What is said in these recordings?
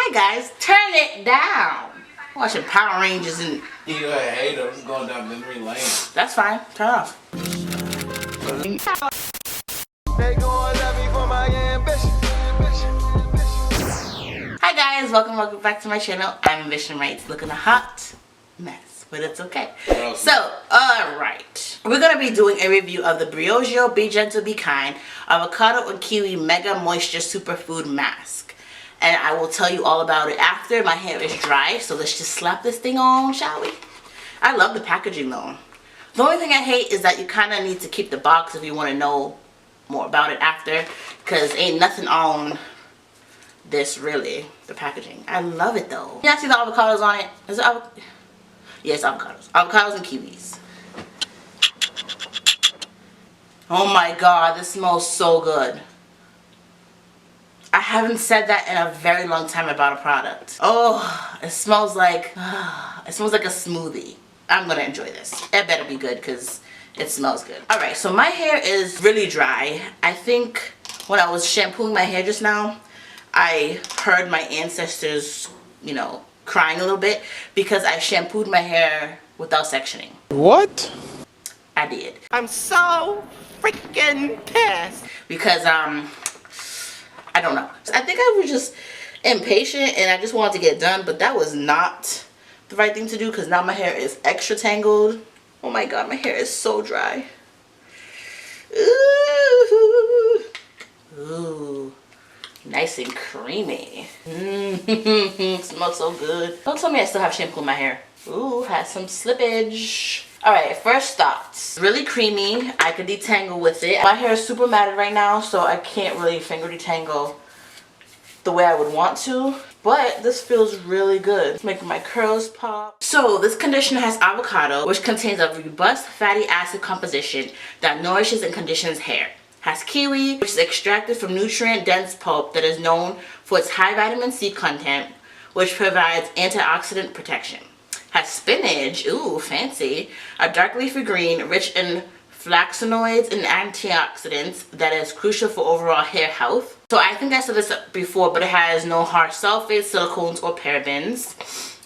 Hey guys, turn it down. Watching Power Rangers and... You're a hater. I'm going down memory lane. That's fine. Turn it off. They gon' love me for my ambition. Hi guys, welcome back to my channel. I'm Ambition Rights, looking a hot mess, but it's okay. So, alright. We're going to be doing a review of the Briogeo Be Gentle, Be Kind Avocado and Kiwi Mega Moisture Superfood Mask. And I will tell you all about it after my hair is dry. So let's just slap this thing on, shall we? I love the packaging though. The only thing I hate is that you kind of need to keep the box if you want to know more about it after. Because ain't nothing on this really, the packaging. I love it though. You guys see the avocados on it? Is it yes, avocados. Avocados and kiwis. Oh my god, this smells so good. I haven't said that in a very long time about a product. Oh, it smells like a smoothie. I'm gonna enjoy this. It better be good because it smells good. Alright, so my hair is really dry. I think when I was shampooing my hair just now, I heard my ancestors, you know, crying a little bit because I shampooed my hair without sectioning. What? I did. I'm so freaking pissed. Because, I don't know. I think I was just impatient and I just wanted to get done, but that was not the right thing to do because now my hair is extra tangled. Oh my god, my hair is so dry. Ooh. Ooh. Nice and creamy. Smells so good. Don't tell me I still have shampoo in my hair. Ooh, has some slippage. Alright, first thoughts. Really creamy. I could detangle with it. My hair is super matted right now, so I can't really finger detangle the way I would want to. But this feels really good. It's making my curls pop. So this conditioner has avocado, which contains a robust fatty acid composition that nourishes and conditions hair. Has kiwi, which is extracted from nutrient-dense pulp that is known for its high vitamin C content, which provides antioxidant protection. Has spinach, ooh, fancy, a dark leafy green rich in flavonoids and antioxidants that is crucial for overall hair health. So I think I said this before, but it has no harsh sulfates, silicones, or parabens,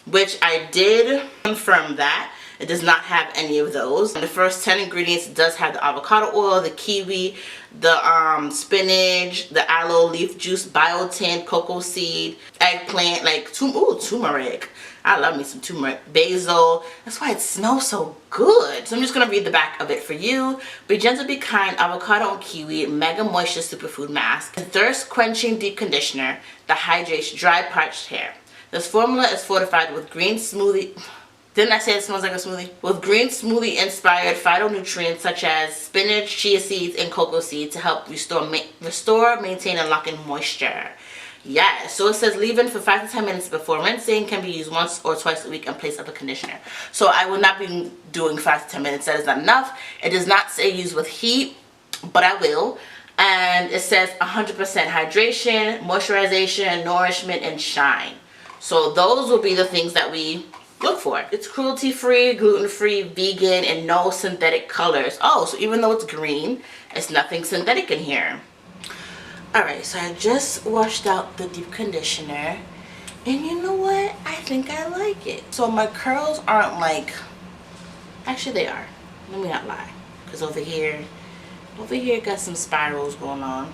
which I did confirm that. It does not have any of those. The first 10 ingredients does have the avocado oil, the kiwi, the spinach, the aloe leaf juice, biotin, cocoa seed, eggplant, like turmeric. I love me some turmeric, basil. That's why it smells so good. So I'm just gonna read the back of it for you. Be Gentle, Be Kind Avocado and Kiwi Mega Moisture Superfood Mask. A thirst quenching deep conditioner that hydrates dry parched hair. This formula is fortified with green smoothie. Didn't I say it smells like a smoothie? With green smoothie inspired phytonutrients such as spinach, chia seeds, and cocoa seeds to help restore, maintain, and lock in moisture. Yeah, so it says leave in for 5 to 10 minutes before rinsing. Can be used once or twice a week in place of a conditioner. So I will not be doing 5 to 10 minutes. That is not enough. It does not say use with heat, but I will. And it says 100% hydration, moisturization, nourishment, and shine. So those will be the things that we look for. It's cruelty-free, gluten-free, vegan, and no synthetic colors. Oh, so even though it's green, it's nothing synthetic in here. Alright, so I just washed out the deep conditioner. And you know what? I think I like it. So my curls aren't like... Actually, they are. Let me not lie. Because over here got some spirals going on.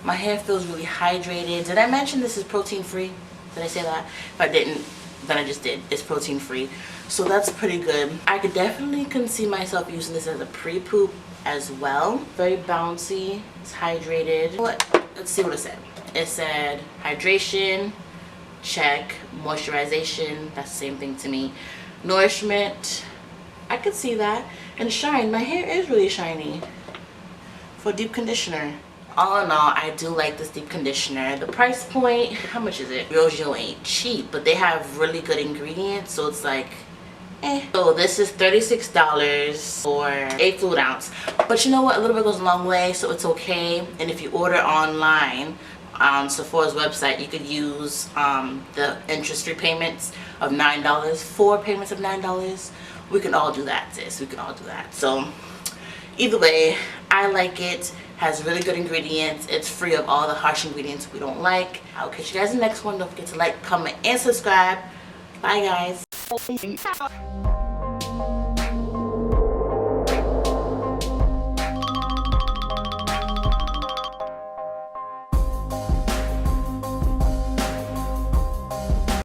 My hair feels really hydrated. Did I mention this is protein-free? Did I say that? If I didn't, then I just did. It's protein free, so that's pretty good. I could definitely see myself using this as a pre-poop as well. Very bouncy. It's hydrated. Let's see what it said. It said hydration, check. Moisturization, that's the same thing to me. Nourishment, I could see that. And shine, my hair is really shiny for deep conditioner. All in all, I do like this deep conditioner. The price point, how much is it? Briogeo ain't cheap, but they have really good ingredients, so it's like, eh. So this is $36 for 8 fluid ounce. But you know what? A little bit goes a long way, so it's okay. And if you order online on Sephora's website, you could use the interest-free payments of $9, 4 payments of $9. We can all do that, sis. We can all do that. So either way, I like it. Has really good ingredients. It's free of all the harsh ingredients we don't like. I'll catch you guys in the next one. Don't forget to like, comment, and subscribe. Bye, guys.